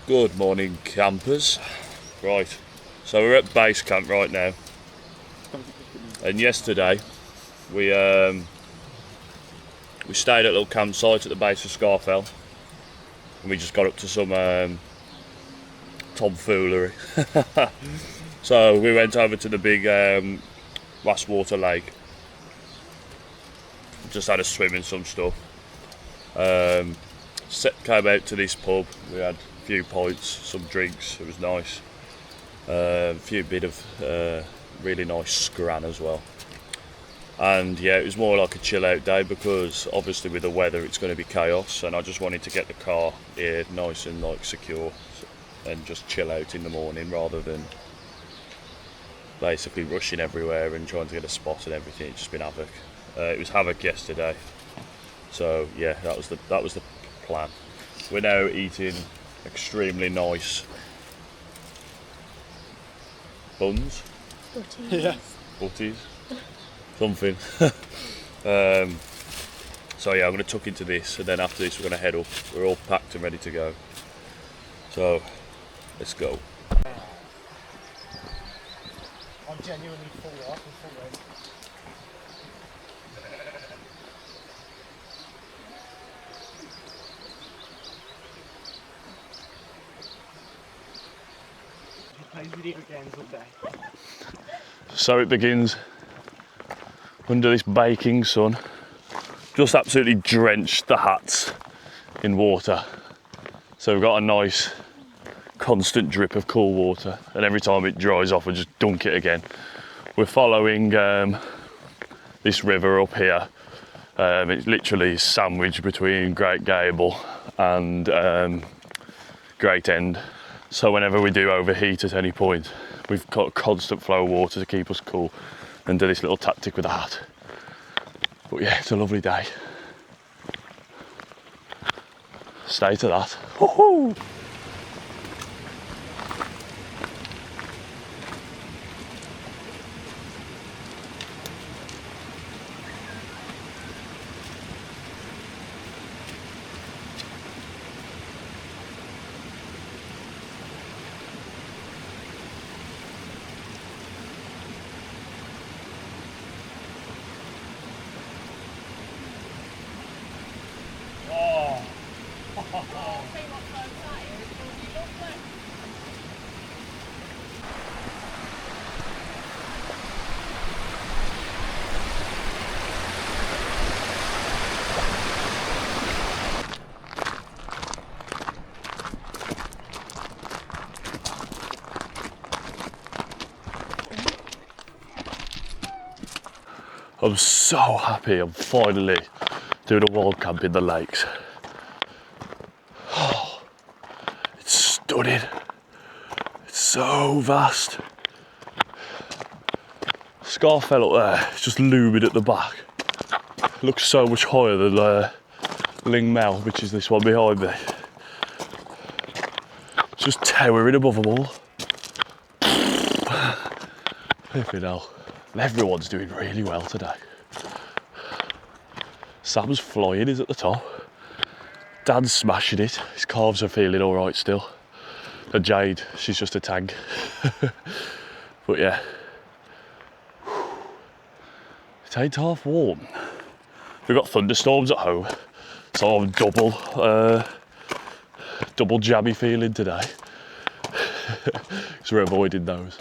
Good morning, campers. Right, so we're at base camp right now, and yesterday we stayed at a little campsite at the base of Scafell, and we just got up to some tomfoolery. So we went over to the big Westwater lake, just had a swim in some stuff. Came out to this pub, we had a few pints, some drinks, it was nice. A few bit of really nice scran as well. And yeah, it was more like a chill out day because obviously with the weather it's going to be chaos, and I just wanted to get the car here nice and like secure and just chill out in the morning rather than basically rushing everywhere and trying to get a spot and everything. It's just been havoc. It was havoc yesterday, so yeah, that was the plan. We're now eating extremely nice buns, butties, something. So yeah, I'm going to tuck into this, and then after this we're going to head up. We're all packed and ready to go, so let's go. I'm genuinely full off and full ready. Plays video games all day. So it begins under this baking sun. Just absolutely drenched the hats in water. So we've got a nice constant drip of cool water, and every time it dries off we just dunk it again. We're following this river up here. It's literally sandwiched between Great Gable and Great End. So whenever we do overheat at any point, we've got a constant flow of water to keep us cool and do this little tactic with the hat. But yeah, it's a lovely day. Stay to that. Woo-hoo! I'm so happy I'm finally doing a wild camp in the lakes. Oh, it's stunning. It's so vast. Scafell up there, it's just looming at the back. It looks so much higher than Ling Mel, which is this one behind me. It's just towering above them all. Flipping hell. And everyone's doing really well today. Sam's flying, he's at the top. Dan's smashing it. His calves are feeling all right still. And Jade, she's just a tank. But yeah. It ain't half warm. We've got thunderstorms at home, so I'm double jammy feeling today. So we're avoiding those.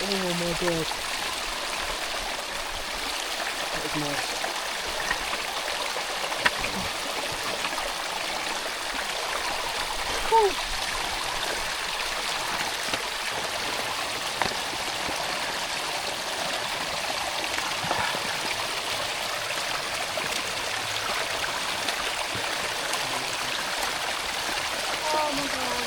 Oh my god. That was nice. Oh my god.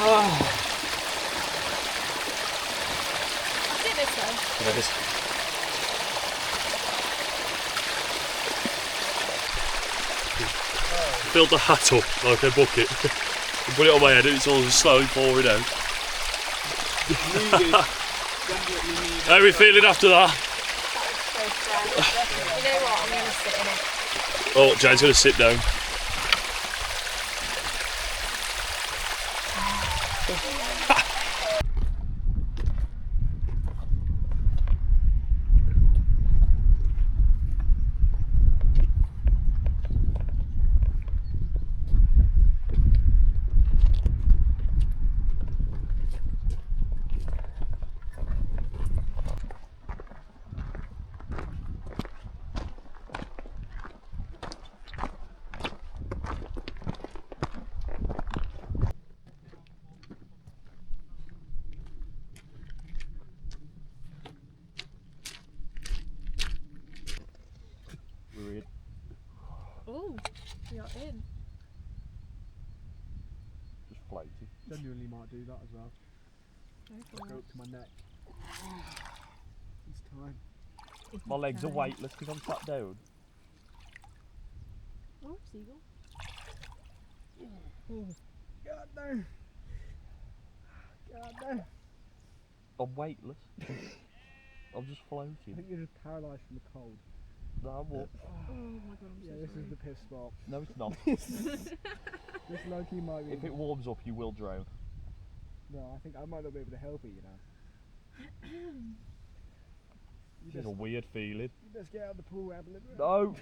I did this though. There it is. filled the hat up like a bucket and put it on my head and it's all just slowly pouring out. How are we feeling after that? So stressed. You know what? I'm going to sit in it. Oh, Jane's going to sit down. Ooh, we are in. Just floating. Genuinely might do that as well. Go up to my neck. It's time. My legs are weightless because I'm sat down. Oh, seagull. God no. God no. I'm weightless. I'm just floating. I think you're just paralysed from the cold. No, I'm what? Oh my god, I'm Yeah, so this sorry. is the piss spot. No, it's not. This low-key might be. If it warms up, you will drown. No, I think I might not be able to help you, you know. This is a weird feeling. You best get out of the pool, have a little bit. No!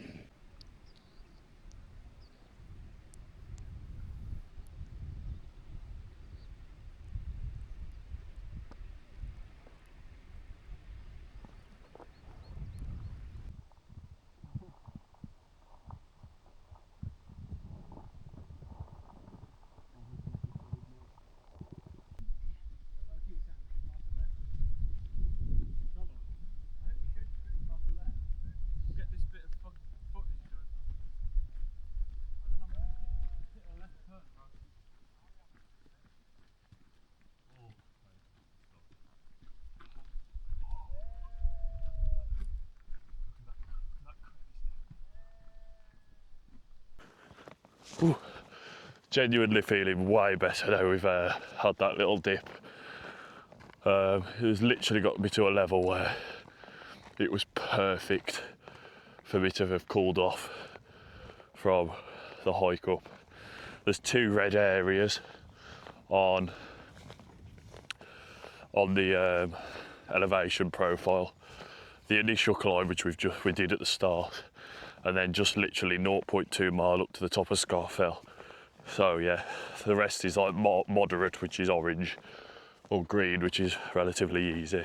Ooh, genuinely feeling way better now we've had that little dip. It was literally got me to a level where it was perfect for me to have cooled off from the hike up. There's 2 red areas on the elevation profile. The initial climb which we did at the start, and then just literally 0.2 mile up to the top of Scafell. So yeah, the rest is like moderate, which is orange, or green, which is relatively easy.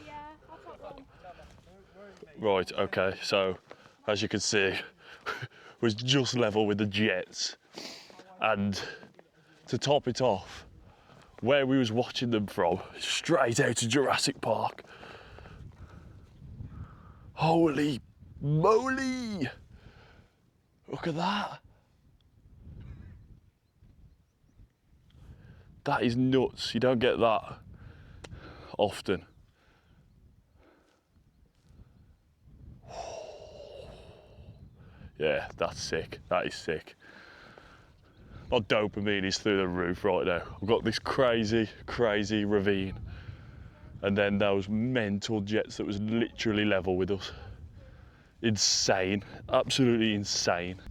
Yeah, I'll top one. Right, okay, so as you can see, was just level with the jets, and to top it off, where we was watching them from, straight out of Jurassic Park. Holy moly! Look at that. That is nuts. You don't get that often. Yeah, that's sick. That is sick. My dopamine is through the roof right now. I've got this crazy, crazy ravine, and then those mental jets that was literally level with us. Insane, absolutely insane.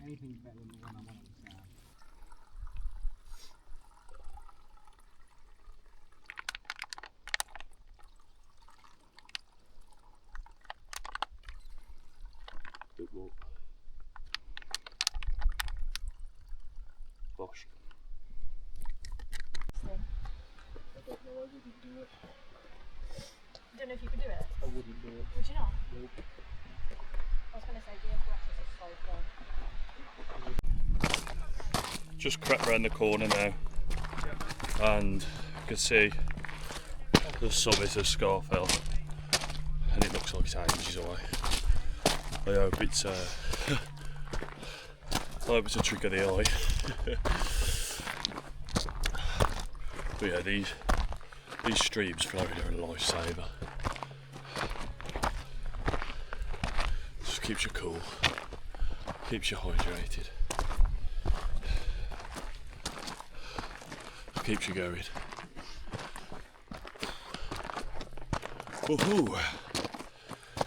Anything's better than the one I'm on Sam. Bit more. Gosh. I don't know if you could do it. I wouldn't do it. Would you not? Nope. I was going to say the aggressors are so fun. Just crept round the corner now, and you can see the summit of Scafell, and it looks like it's ages away. I hope it's a trick of the eye. But yeah, these streams flowing are a lifesaver. Just keeps you cool, keeps you hydrated, keeps you going. Woohoo!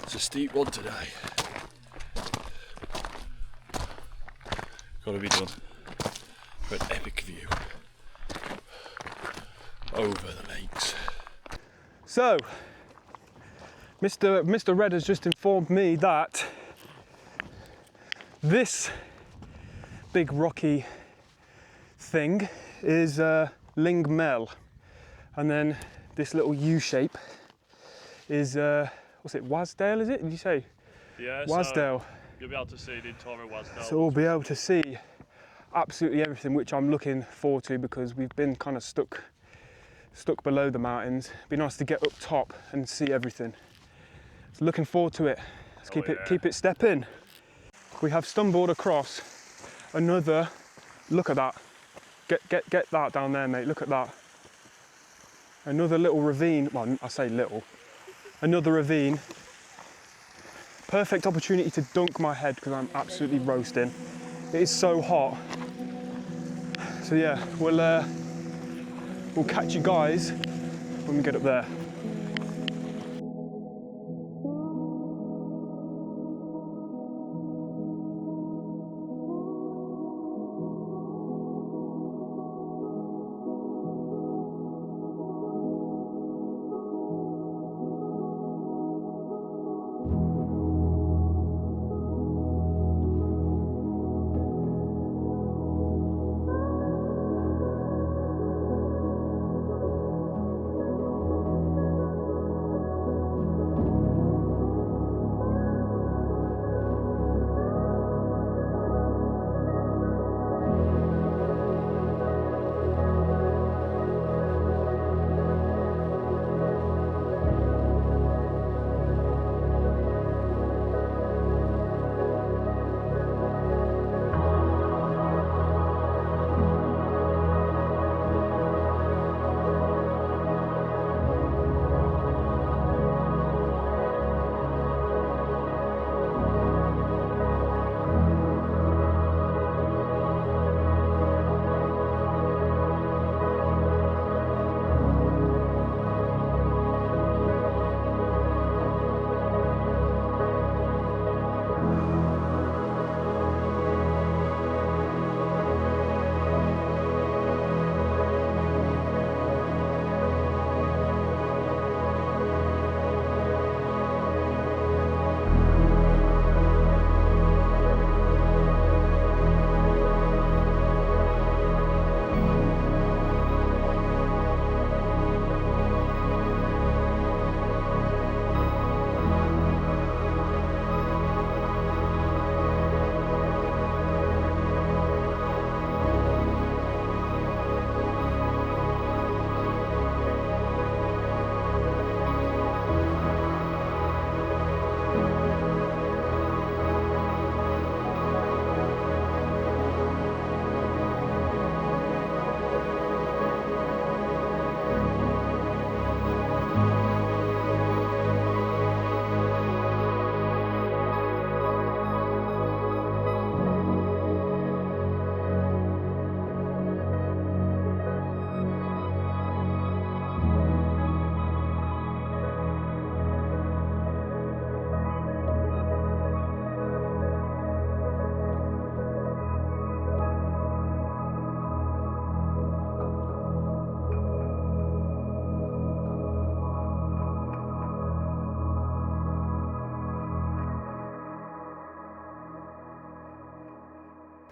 It's a steep one today. Gotta be done for an epic view over the lakes. So, Mr. Red has just informed me that this big rocky thing is Ling Mel, and then this little U shape is what's it, Wasdale, is it? Did you say? Yeah, Wasdale. so you'll be able to see the entire Wasdale. So we'll be able to see absolutely everything, which I'm looking forward to because we've been kind of stuck below the mountains. It'd be nice to get up top and see everything. So looking forward to it. Let's keep it stepping. We have stumbled across another. Look at that. Get that down there, mate. Look at that. Another little ravine. Well, I say little. Another ravine. Perfect opportunity to dunk my head because I'm absolutely roasting. It is so hot. So yeah, we'll catch you guys when we get up there.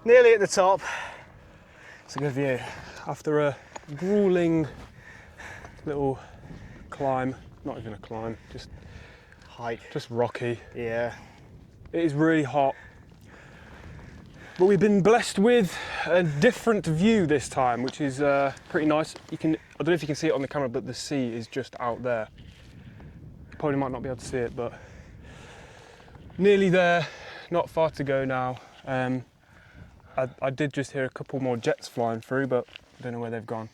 Nearly at the top. It's a good view. After a grueling little climb, not even a climb, just Hike. just rocky. Yeah. It is really hot. But we've been blessed with a different view this time, which is pretty nice. I don't know if you can see it on the camera, but the sea is just out there. You probably might not be able to see it, but nearly there, not far to go now. I did just hear a couple more jets flying through, but I don't know where they've gone.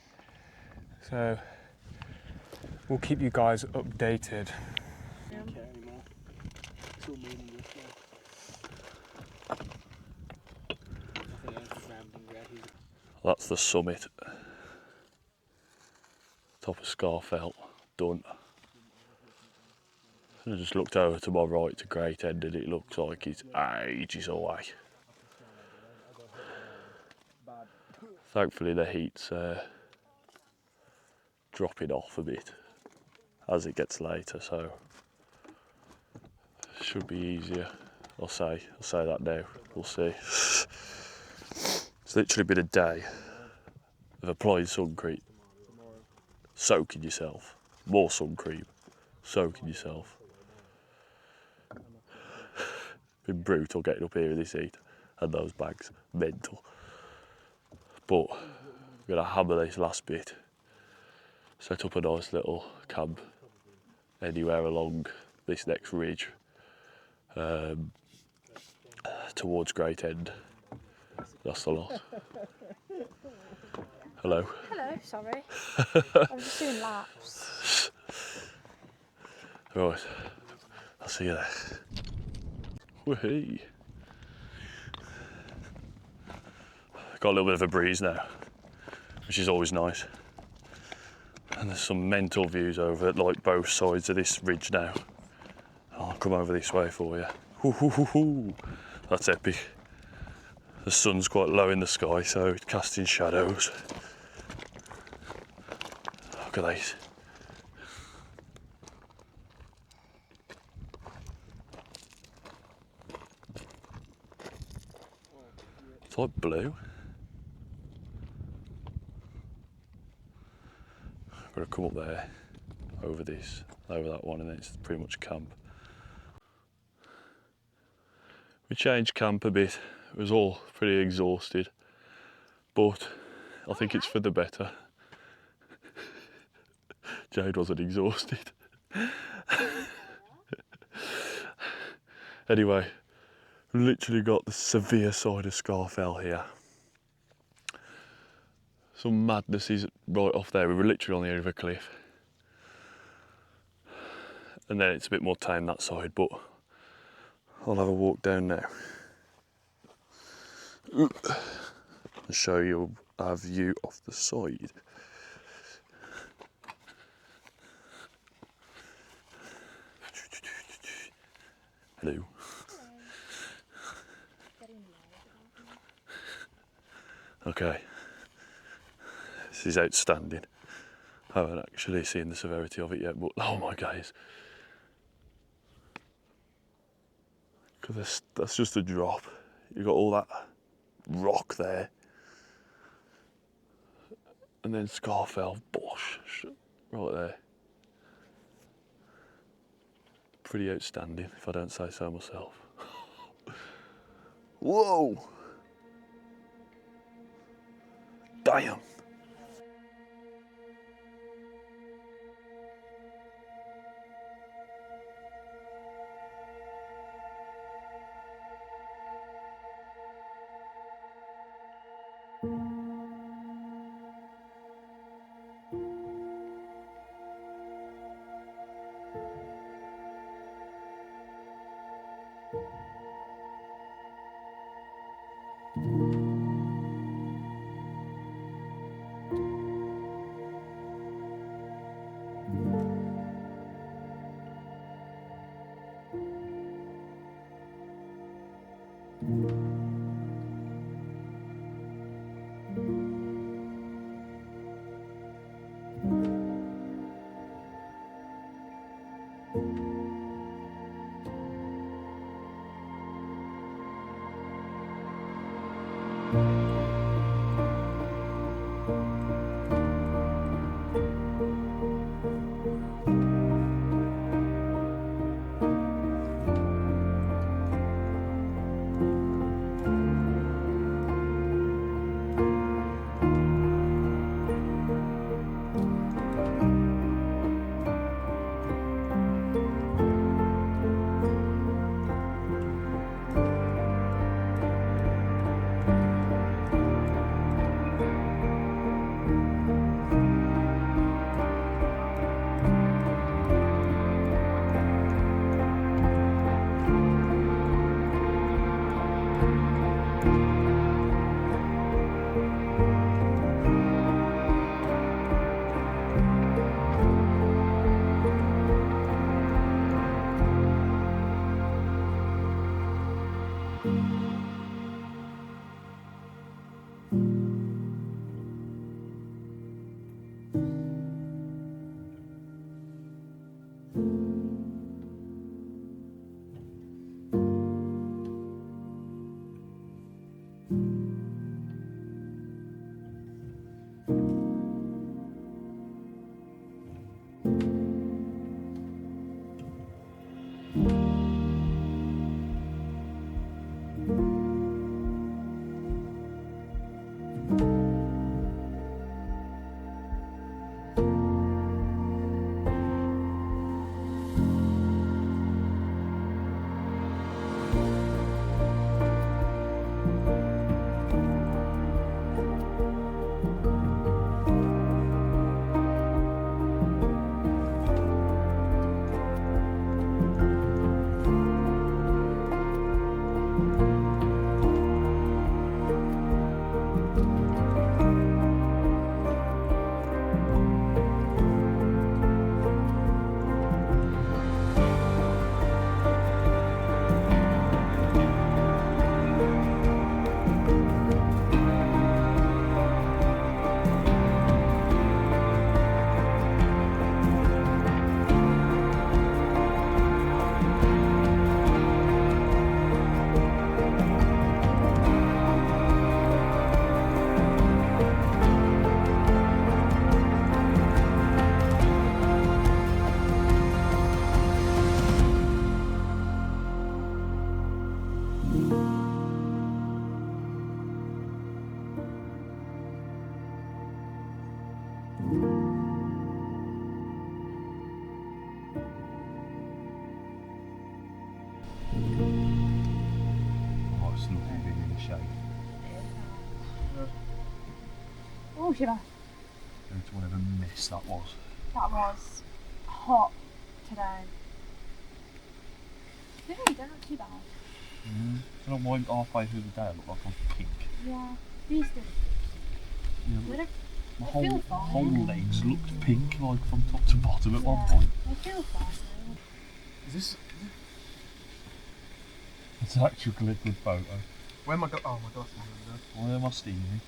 So we'll keep you guys updated. Don't care anymore. It's all meaningless now. Nothing else is rambling red here. That's the summit. Top of Scafell, done. And I just looked over to my right to Great End and it looks like it's ages away. Thankfully the heat's dropping off a bit as it gets later, so should be easier. I'll say that now. We'll see. It's literally been a day of applying sun cream, soaking yourself, more sun cream, soaking yourself. Been brutal getting up here in this heat and those bags, mental. But we're gonna hammer this last bit, set up a nice little camp anywhere along this next ridge towards Great End. That's the lot. Hello. Hello, sorry. I was just doing laps. Right, I'll see you there. Woohoo! Got a little bit of a breeze now, which is always nice. And there's some mental views over like both sides of this ridge now. I'll come over this way for you. Hoo, hoo, hoo, hoo. That's epic. The sun's quite low in the sky, so it's casting shadows. Look at these. It's like blue. I've got to come up there, over this, over that one, and then it's pretty much camp. We changed camp a bit. It was all pretty exhausted, but I think it's for the better. Jade wasn't exhausted. Anyway, we've literally got the severe side of Scafell here. Some madness is right off there. We were literally on the edge of a cliff. And then it's a bit more tame that side, but I'll have a walk down now and show you our view off the side. Hello. Okay. This is outstanding. I haven't actually seen the severity of it yet, but oh my guys. Because that's just a drop. You've got all that rock there. And then Scafell, bosh, right there. Pretty outstanding, if I don't say so myself. Whoa! Damn! Oh, shiver. Into whatever mist that was. That was hot today. No, they're not too bad. I don't know why halfway through the day I look like I'm pink. Yeah, these do. Yeah, They don't, my they feel fine. whole legs looked pink, like from top to bottom at one Yeah, point. they feel fine. Is this? It's actually a good photo. Where am I go? Oh, my glasses are Why am I steaming?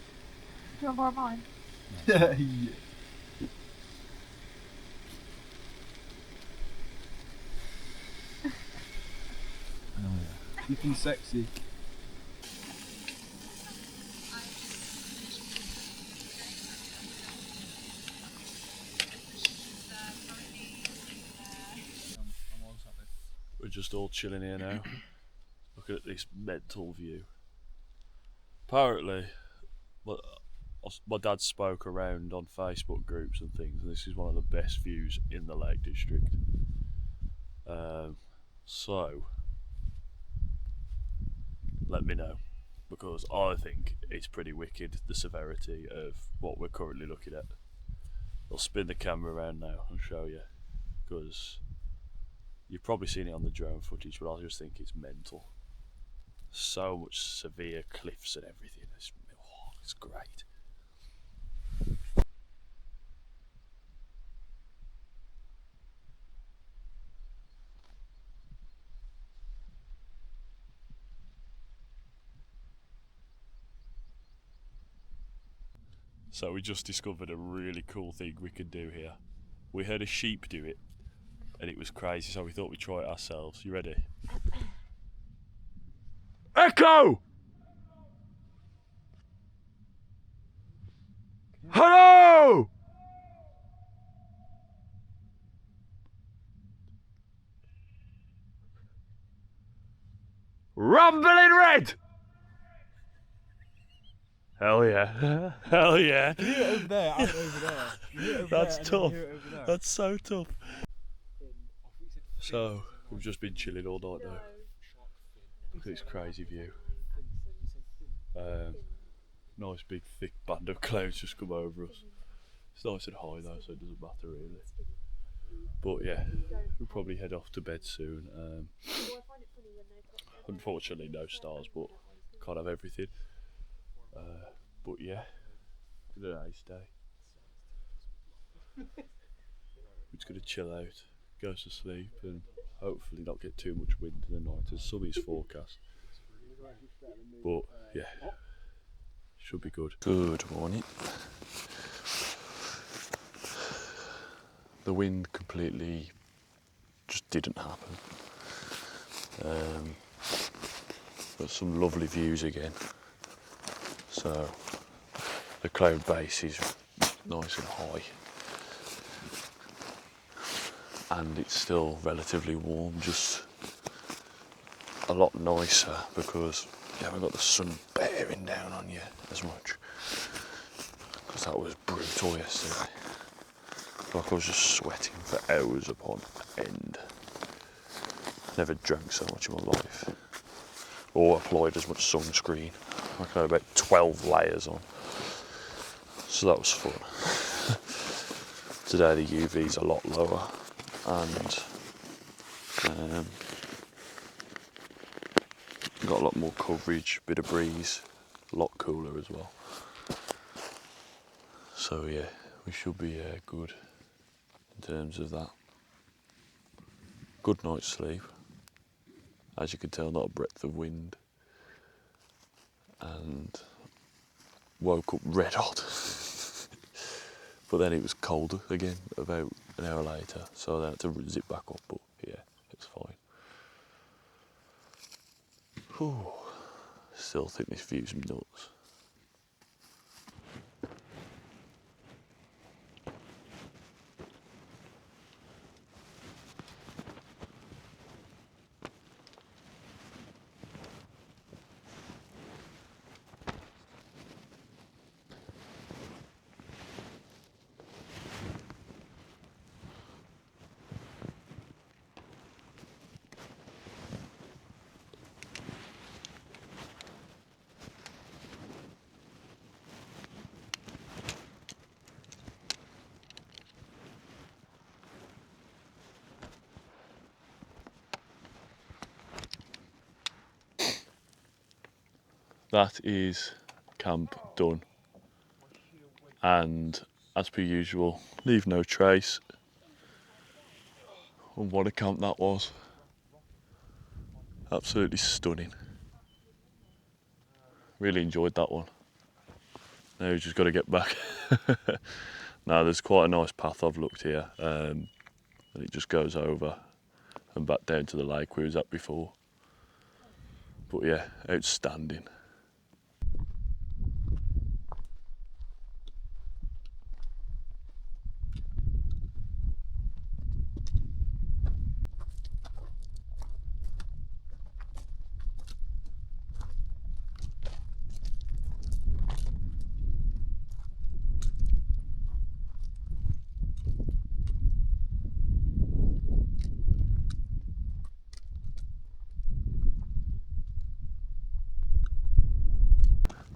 Do you want to borrow mine? over there. Yeah. Oh yeah. Looking sexy. We're just all chilling here now, looking at this mental view. Apparently, my dad spoke around on Facebook groups and things, and this is one of the best views in the Lake District. So, let me know, because I think it's pretty wicked, the severity of what we're currently looking at. I'll spin the camera around now and show you, because you've probably seen it on the drone footage, but I just think it's mental. So much severe cliffs and everything. It's great. So we just discovered a really cool thing we could do here. We heard a sheep do it, and it was crazy, so we thought we'd try it ourselves. You ready? Echo! Hello! Rumbling red! Hell yeah. Hell yeah. You hear it over there, out over there. You hear it over That's there, tough. And then you hear it over there. That's so tough. So, we've just been chilling all night though. Look at this crazy view. Nice big thick band of clouds just come over us. It's nice and high though, so it doesn't matter really. But yeah, we'll probably head off to bed soon. Unfortunately no stars, but can't have everything. But yeah, it's a nice day. We're just going to chill out, go to sleep, and hopefully not get too much wind in the night as sunny's forecast. But yeah, should be good. Good morning. The wind completely just didn't happen. But some lovely views again. So the cloud base is nice and high, and it's still relatively warm, just a lot nicer because you haven't got the sun bearing down on you as much, because that was brutal yesterday. Like I was just sweating for hours upon end. Never drank so much in my life, or applied as much sunscreen. I had about 12 layers on, so that was fun. Today the UV's a lot lower, and got a lot more coverage, bit of breeze, a lot cooler as well. So yeah, we should be good in terms of that. Good night's sleep. As you can tell, not a breath of wind. And woke up red hot. But then it was colder again about an hour later, so I had to zip back up, but yeah, it's fine. Whew. Still think this view's nuts. that is camp done. And as per usual, leave no trace. And what a camp that was. Absolutely stunning. Really enjoyed that one. Now we've just got to get back. Now there's quite a nice path I've looked here, and it just goes over and back down to the lake we was at before. But yeah, outstanding.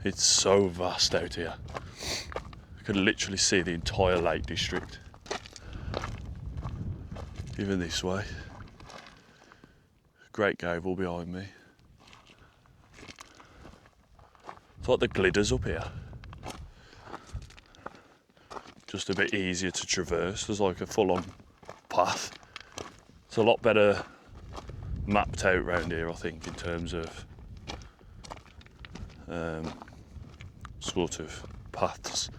It's so vast out here. You can literally see the entire Lake District. Even this way. Great Gable behind me. It's like the glidders up here. Just a bit easier to traverse. There's like a full-on path. It's a lot better mapped out round here, I think, in terms of sort of paths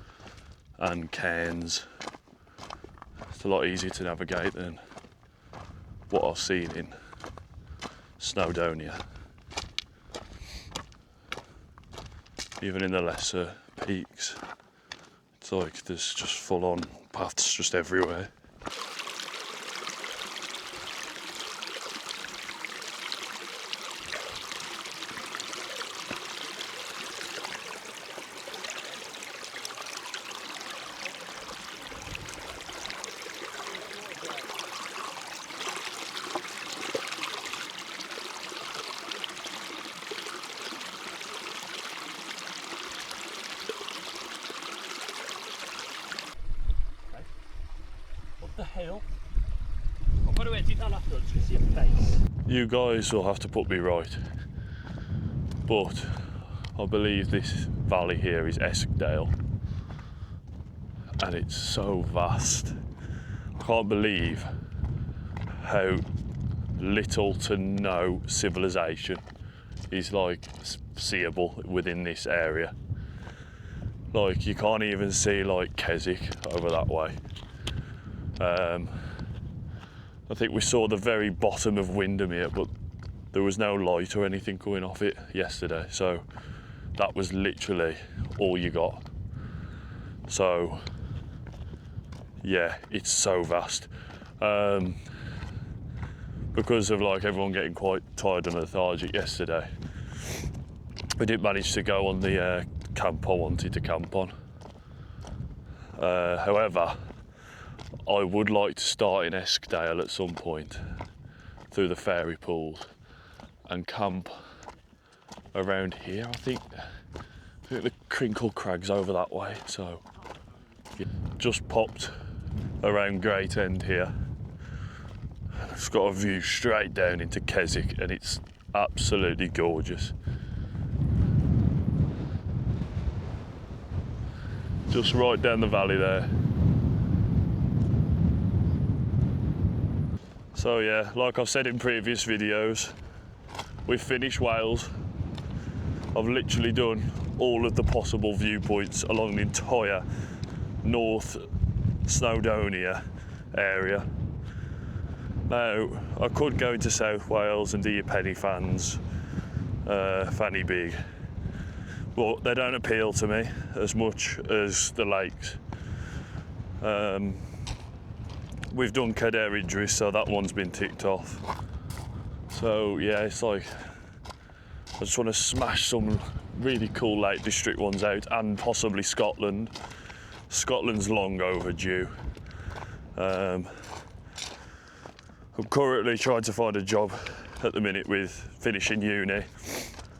and cairns. It's a lot easier to navigate than what I've seen in Snowdonia. Even in the lesser peaks, it's like there's just full-on paths just everywhere. The hell? I've got to edit that afterwards to see your face. You guys will have to put me right, but I believe this valley here is Eskdale, and it's so vast. I can't believe how little to no civilization is like seeable within this area. Like you can't even see like Keswick over that way. I think we saw the very bottom of Windermere, but there was no light or anything going off it yesterday, so that was literally all you got. So yeah, it's so vast. Because of like everyone getting quite tired and lethargic yesterday, we didn't manage to go on the camp I wanted to camp on. However, I would like to start in Eskdale at some point through the fairy pools and camp around here. I think the Crinkle Crag's over that way, so yeah. Just popped around Great End here. It's got a view straight down into Keswick and it's absolutely gorgeous. Just right down the valley there. So yeah, like I've said in previous videos, we've finished Wales. I've literally done all of the possible viewpoints along the entire North Snowdonia area. Now, I could go into South Wales and do your Penny Fans, Fanny Big, but they don't appeal to me as much as the lakes. We've done Cadair Idris, so that one's been ticked off. So yeah, it's like I just want to smash some really cool Lake District ones out, and possibly Scotland. Scotland's long overdue. I'm currently trying to find a job at the minute with finishing uni.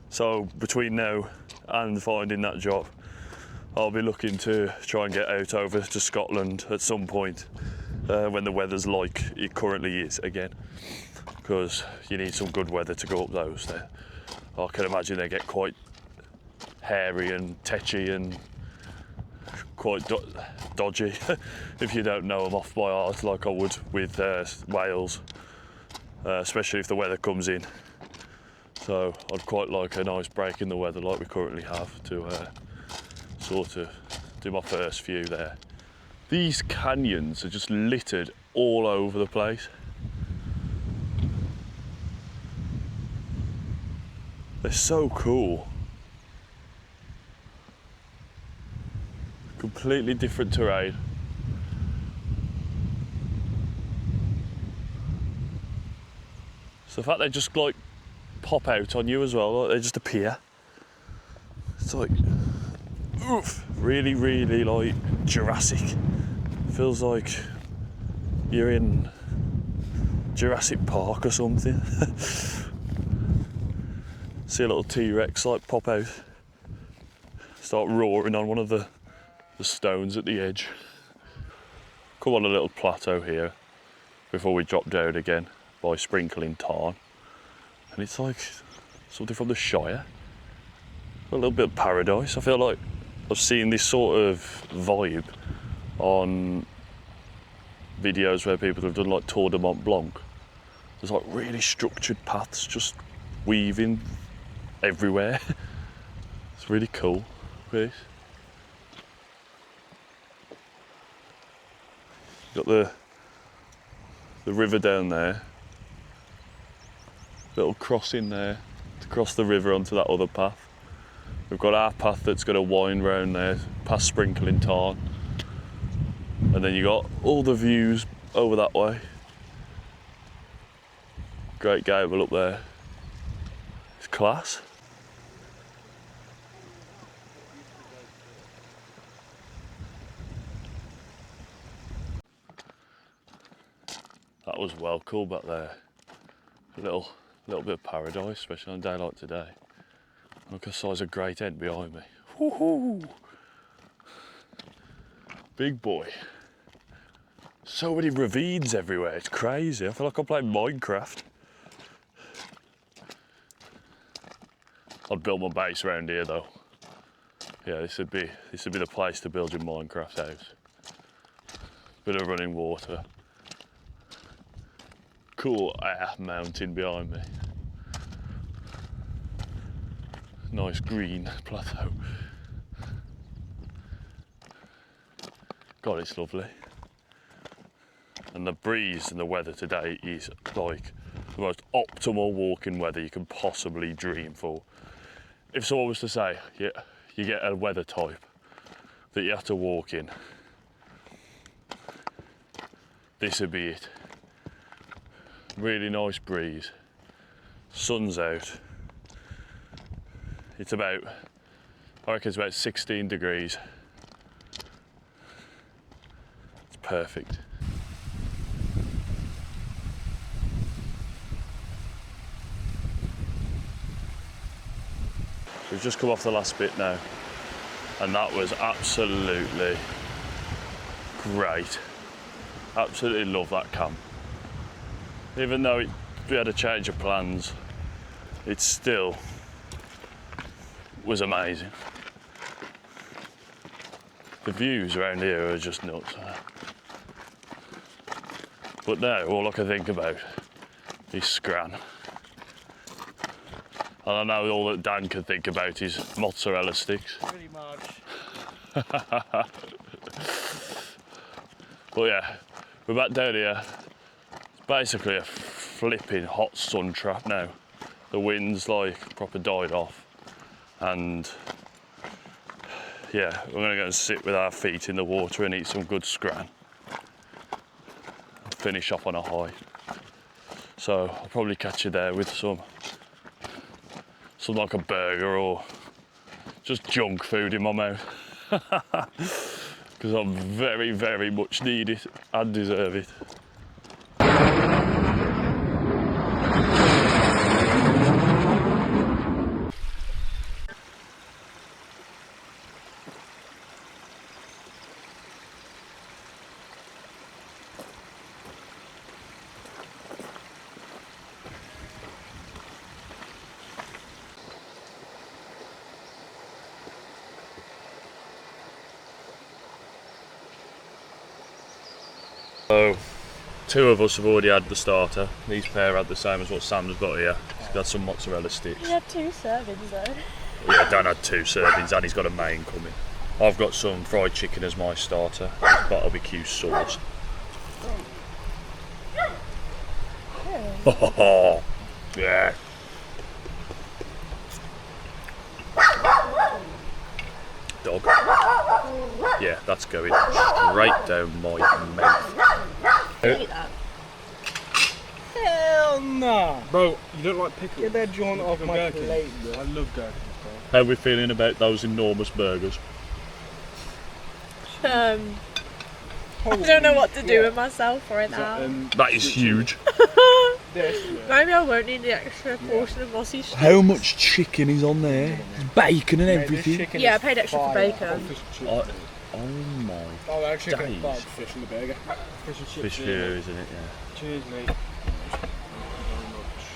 So between now and finding that job, I'll be looking to try and get out over to Scotland at some point when the weather's like it currently is again, because you need some good weather to go up those there. I can imagine they get quite hairy and tetchy and quite dodgy if you don't know them off by heart, like I would with Wales, especially if the weather comes in. So I'd quite like a nice break in the weather like we currently have to sort of do my first few there. These canyons are just littered all over the place. They're so cool. Completely different terrain. So the fact they just like pop out on you as well, like they just appear. It's like, oof, really, really like Jurassic. Feels like you're in Jurassic Park or something. See a little T-Rex like pop out, start roaring on one of the stones at the edge. Come on a little plateau here before we drop down again by sprinkling tarn. And it's like something from the Shire. A little bit of paradise. I feel like I've seen this sort of vibe on videos where people have done like Tour de Mont Blanc. There's like really structured paths just weaving everywhere. It's really cool. This. Got the river down there. Little crossing there to cross the river onto that other path. We've got our path that's going to wind round there, past Sprinkling Tarn. And then you got all the views over that way. Great gable up there. It's class. That was well cool back there. A little bit of paradise, especially on a day like today. Look at the size of Great Ent behind me. Woohoo! Big boy. So many ravines everywhere, it's crazy. I feel like I'm playing Minecraft. I'd build my base around here though. Yeah, this would be the place to build your Minecraft house. Bit of running water. Cool mountain behind me. Nice green plateau. God, it's lovely. And the breeze and the weather today is like the most optimal walking weather you can possibly dream for. If someone was to say, yeah, you get a weather type that you have to walk in, this would be it. Really nice breeze, sun's out. It's about, I reckon it's about 16 degrees. It's perfect. We've just come off the last bit now, and that was absolutely great. Absolutely love that camp. Even though we had a change of plans, it still was amazing. The views around here are just nuts. But now all I can think about is Scran. And I know all that Dan can think about is mozzarella sticks. Pretty much. But yeah, we're back down here. It's basically a flipping hot sun trap now. The wind's like proper died off. And yeah, we're gonna go and sit with our feet in the water and eat some good Scran. Finish off on a high. So I'll probably catch you there with some like a burger or just junk food in my mouth. Because I very, very much need it and deserve it. So, 2 of us have already had the starter. These pair had the same as what Sam's got here. He's got some mozzarella sticks. You had 2 servings though. Yeah, Dan had 2 servings and he's got a main coming. I've got some fried chicken as my starter, barbecue sauce. Oh, yeah. Dog. Yeah, that's going straight down my mouth. Eat that. Hell no! Bro, you don't like pickles? Get that joint off my gherkin. plate, bro. I love gherkins, How are we feeling about those enormous burgers? I don't know what to do with myself right now. That is huge. Maybe I won't need the extra portion of Mossy Street. How much chicken is on there? Bacon and everything. Yeah, I paid extra for bacon. Oh my Oh, that chicken days. bug fish in the burger. Fish and chips. Fish for you, isn't it? Yeah. Cheers, mate.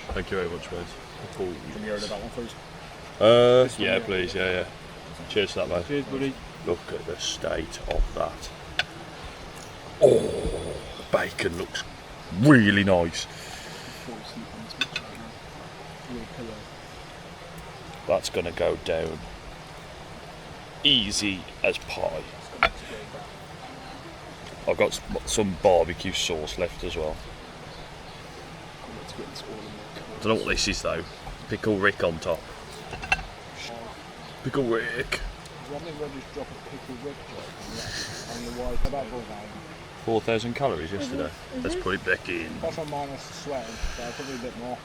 Thank you very much, mate. Cool. Can you order that one first? Yeah, please. Yeah. Cheers to that, mate. Cheers, buddy. Look at the state of that. Oh, the bacon looks really nice. That's gonna go down easy as pie. I've got some barbecue sauce left as well. Don't know what this is though. Pickle Rick on top. Pickle Rick. I think we'll just drop a pickle Rick on the white. About 4,000 calories yesterday. Let's put it back in. That's on minus the sweat, so probably a bit more.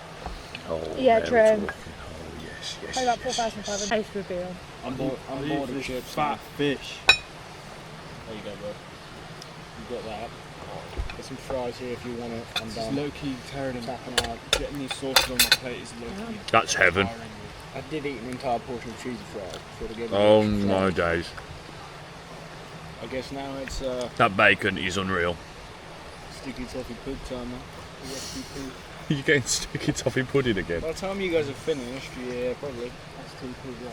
Oh, Yeah, now true. we're talking. Oh, yes. Pay about 4,500. Taste reveal. I'm bored of chips. Fat fish. There you go, bro. You got that. Get some fries here if you want it. I'm It's done. low key tearing him. Tapping out. Getting these sauces on my plate is low key. That's heaven. I did eat an entire portion of cheesy fries. So to get Oh extra my fries. days. I guess now it's That bacon is unreal. sticky toffee pig time now. USDP. You're getting sticky toffee pudding again. By the time you guys are finished, yeah, probably. That's too cool, yeah.